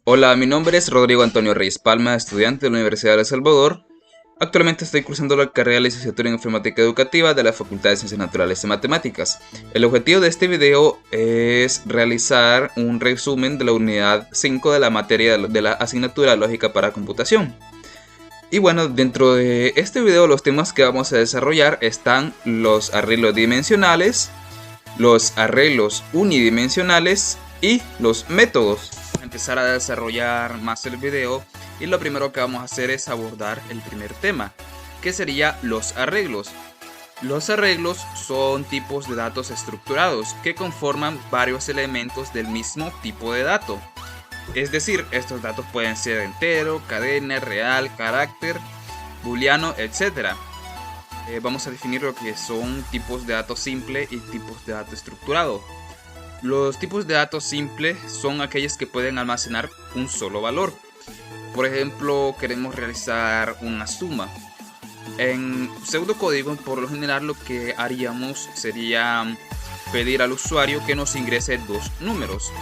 Hola, mi nombre es Rodrigo Antonio Reyes Palma, estudiante de la Universidad de El Salvador. Actualmente estoy cursando la carrera de licenciatura en Informática Educativa de la Facultad de Ciencias Naturales y Matemáticas. El objetivo de este video es realizar un resumen de la unidad 5 de la materia de la asignatura Lógica para Computación. Y bueno, dentro de este video los temas que vamos a desarrollar están los arreglos dimensionales, los arreglos unidimensionales y los métodos. Empezar a desarrollar más el video y lo primero que vamos a hacer es abordar el primer tema, que sería los arreglos. Los arreglos son tipos de datos estructurados que conforman varios elementos del mismo tipo de dato. Es decir, estos datos pueden ser entero, cadena, real, carácter, booleano, etc. Vamos a definir lo que son tipos de datos simple y tipos de dato estructurado. Los tipos de datos simples son aquellos que pueden almacenar un solo valor. Por ejemplo, queremos realizar una suma. En pseudocódigo, por lo general, lo que haríamos sería pedir al usuario que nos ingrese dos números.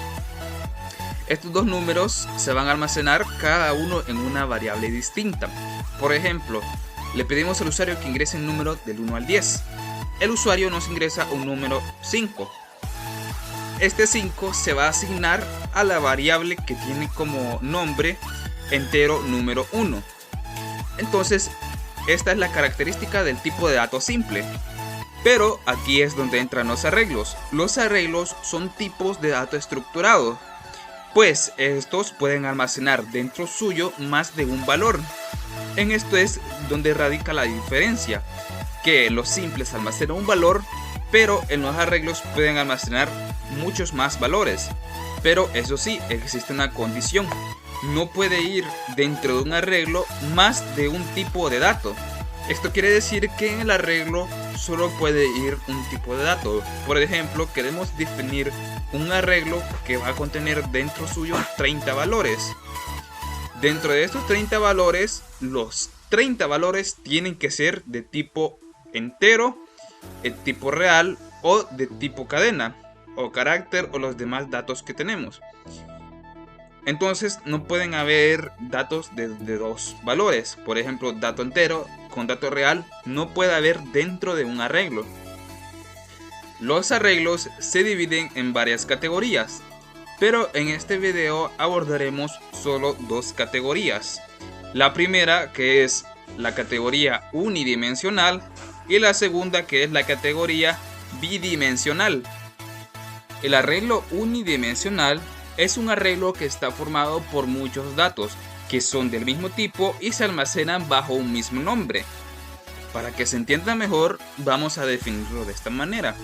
Estos dos números se van a almacenar cada uno en una variable distinta. Por ejemplo, le pedimos al usuario que ingrese un número del 1 al 10. El usuario nos ingresa un número 5. Este 5 se va a asignar a la variable que tiene como nombre entero número 1. Entonces, esta es la característica del tipo de dato simple. Pero aquí es donde entran los arreglos. Los arreglos son tipos de dato estructurado, pues estos pueden almacenar dentro suyo más de un valor. En esto es donde radica la diferencia, que los simples almacenan un valor, pero en los arreglos pueden almacenar muchos más valores. Pero eso sí, existe una condición: no puede ir dentro de un arreglo más de un tipo de dato. Esto quiere decir que en el arreglo solo puede ir un tipo de dato. Por ejemplo, queremos definir un arreglo que va a contener dentro suyo 30 valores. Dentro de estos 30 valores, los 30 valores tienen que ser de tipo entero, de tipo real o de tipo cadena o carácter o los demás datos que tenemos. Entonces no pueden haber datos de dos valores. Por ejemplo, dato entero con dato real no puede haber dentro de un arreglo. Los arreglos se dividen en varias categorías, pero en este video abordaremos solo dos categorías. La primera, que es la categoría unidimensional, y la segunda, que es la categoría bidimensional. El arreglo unidimensional es un arreglo que está formado por muchos datos que son del mismo tipo y se almacenan bajo un mismo nombre. Para que se entienda mejor, vamos a definirlo de esta manera.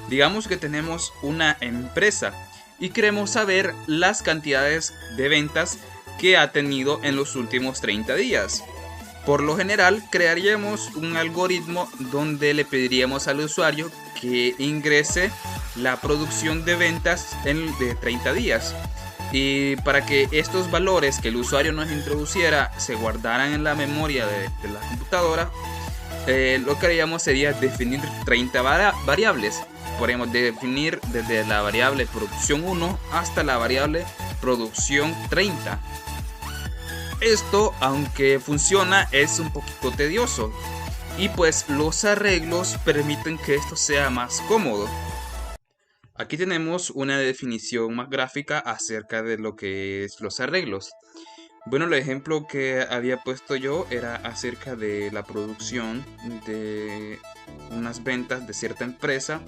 Digamos que tenemos una empresa y queremos saber las cantidades de ventas que ha tenido en los últimos 30 días. Por lo general, crearíamos un algoritmo donde le pediríamos al usuario que ingrese la producción de ventas de 30 días. Y para que estos valores que el usuario nos introduciera se guardaran en la memoria de la computadora, lo que haríamos sería definir 30 variables. Podemos definir desde la variable producción 1 hasta la variable producción 30. Esto, aunque funciona, es un poquito tedioso, y pues los arreglos permiten que esto sea más cómodo. Aquí tenemos una definición más gráfica acerca de lo que es los arreglos. Bueno, el ejemplo que había puesto yo era acerca de la producción de unas ventas de cierta empresa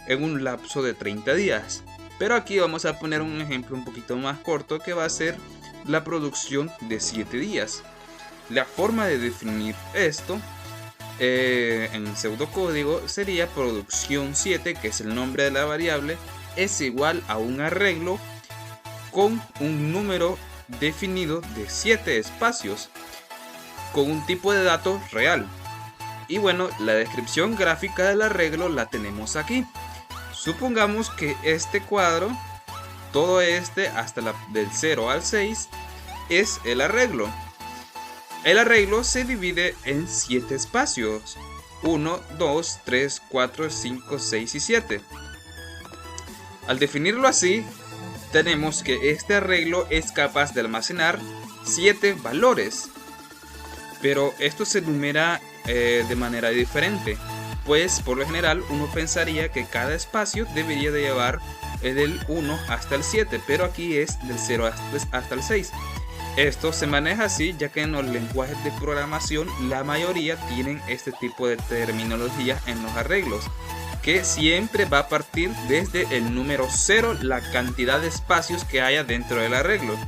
en un lapso de 30 días. Pero aquí vamos a poner un ejemplo un poquito más corto, que va a ser la producción de 7 días. La forma de definir esto en pseudocódigo sería producción 7, que es el nombre de la variable, es igual a un arreglo con un número definido de 7 espacios con un tipo de dato real. Y bueno, la descripción gráfica del arreglo la tenemos aquí. Supongamos que este cuadro, todo este hasta del 0 al 6, es el arreglo. El arreglo se divide en 7 espacios: 1, 2, 3, 4, 5, 6 y 7. Al definirlo así, tenemos que este arreglo es capaz de almacenar 7 valores. Pero esto se numera de manera diferente, pues por lo general uno pensaría que cada espacio debería de llevar del 1 hasta el 7, pero aquí es del 0 hasta el 6. Esto se maneja así ya que en los lenguajes de programación la mayoría tienen este tipo de terminología en los arreglos, que siempre va a partir desde el número 0 la cantidad de espacios que haya dentro del arreglo.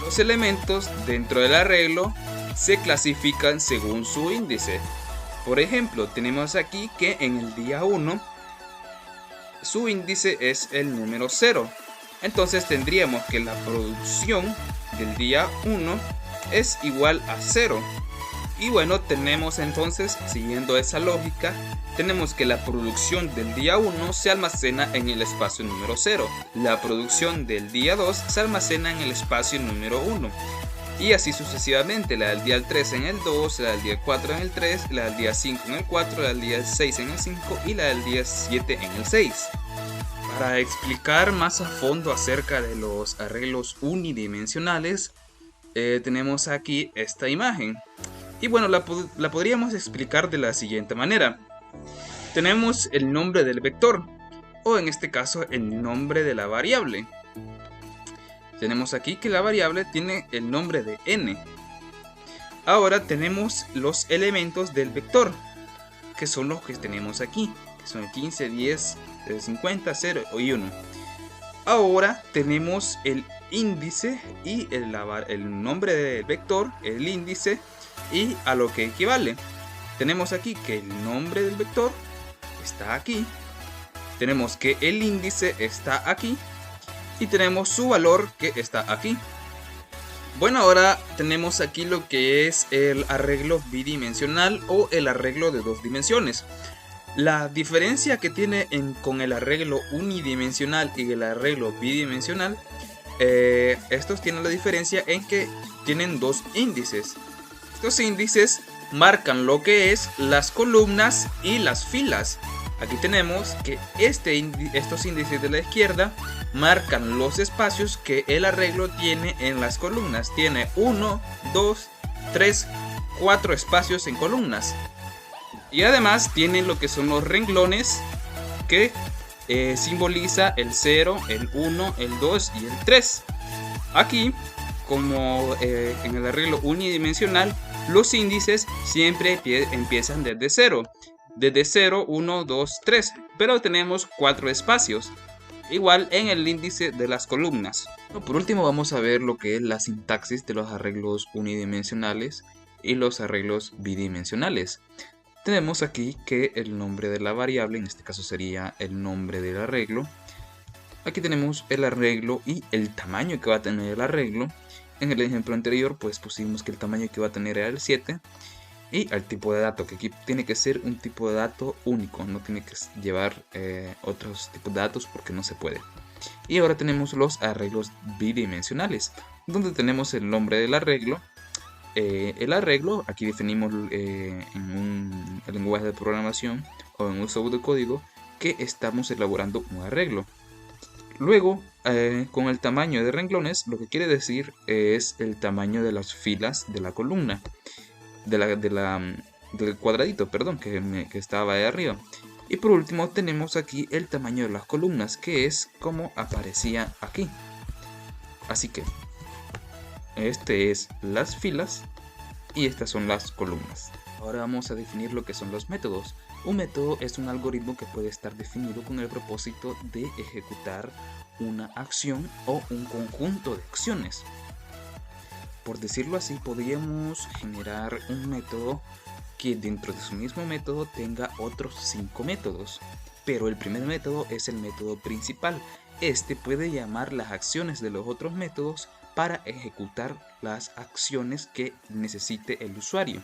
Los elementos dentro del arreglo se clasifican según su índice. Por ejemplo, tenemos aquí que en el día 1 su índice es el número 0. Entonces tendríamos que la producción del día 1 es igual a 0. Y bueno, tenemos entonces, siguiendo esa lógica, tenemos que la producción del día 1 se almacena en el espacio número 0. La producción del día 2 se almacena en el espacio número 1. Y así sucesivamente, la del día 3 en el 2, la del día 4 en el 3, la del día 5 en el 4, la del día 6 en el 5 y la del día 7 en el 6. Para explicar más a fondo acerca de los arreglos unidimensionales, tenemos aquí esta imagen. Y bueno, la podríamos explicar de la siguiente manera. Tenemos el nombre del vector, o en este caso el nombre de la variable. Tenemos aquí que la variable tiene el nombre de n. Ahora tenemos los elementos del vector, que son los que tenemos aquí, que son 15, 10, 50, 0 y 1. Ahora tenemos el índice y el nombre del vector, el índice y a lo que equivale. Tenemos aquí que el nombre del vector está aquí, tenemos que el índice está aquí y tenemos su valor que está aquí. Bueno, ahora tenemos aquí lo que es el arreglo bidimensional o el arreglo de 2 dimensiones. La diferencia que tiene con el arreglo unidimensional y el arreglo bidimensional, estos tienen la diferencia en que tienen 2 índices. Estos índices marcan lo que es las columnas y las filas. Aquí tenemos que estos índices de la izquierda marcan los espacios que el arreglo tiene en las columnas. Tiene 1, 2, 3, 4 espacios en columnas. Y además tiene lo que son los renglones que simboliza el 0, el 1, el 2 y el 3. Aquí, como en el arreglo unidimensional, los índices siempre empiezan desde 0. Desde 0, 1, 2, 3, pero tenemos 4 espacios, igual en el índice de las columnas. Por último vamos a ver lo que es la sintaxis de los arreglos unidimensionales y los arreglos bidimensionales. Tenemos aquí que el nombre de la variable, en este caso sería el nombre del arreglo. Aquí tenemos el arreglo y el tamaño que va a tener el arreglo. En el ejemplo anterior pues pusimos que el tamaño que va a tener era el 7. Y al tipo de dato, que aquí tiene que ser un tipo de dato único, no tiene que llevar otros tipos de datos porque no se puede. Y ahora tenemos los arreglos bidimensionales, donde tenemos el nombre del arreglo. El arreglo, aquí definimos en un lenguaje de programación o en un pseudocódigo que estamos elaborando un arreglo. Luego, con el tamaño de renglones, lo que quiere decir es el tamaño de las filas de la columna. Del cuadradito, perdón, que estaba ahí arriba. Y por último tenemos aquí el tamaño de las columnas, que es como aparecía aquí. Así que este es las filas y estas son las columnas. Ahora vamos a definir lo que son los métodos. Un método es un algoritmo que puede estar definido con el propósito de ejecutar una acción o un conjunto de acciones. Por decirlo así, podríamos generar un método que dentro de su mismo método tenga otros 5 métodos. Pero el primer método es el método principal. Este puede llamar las acciones de los otros métodos para ejecutar las acciones que necesite el usuario.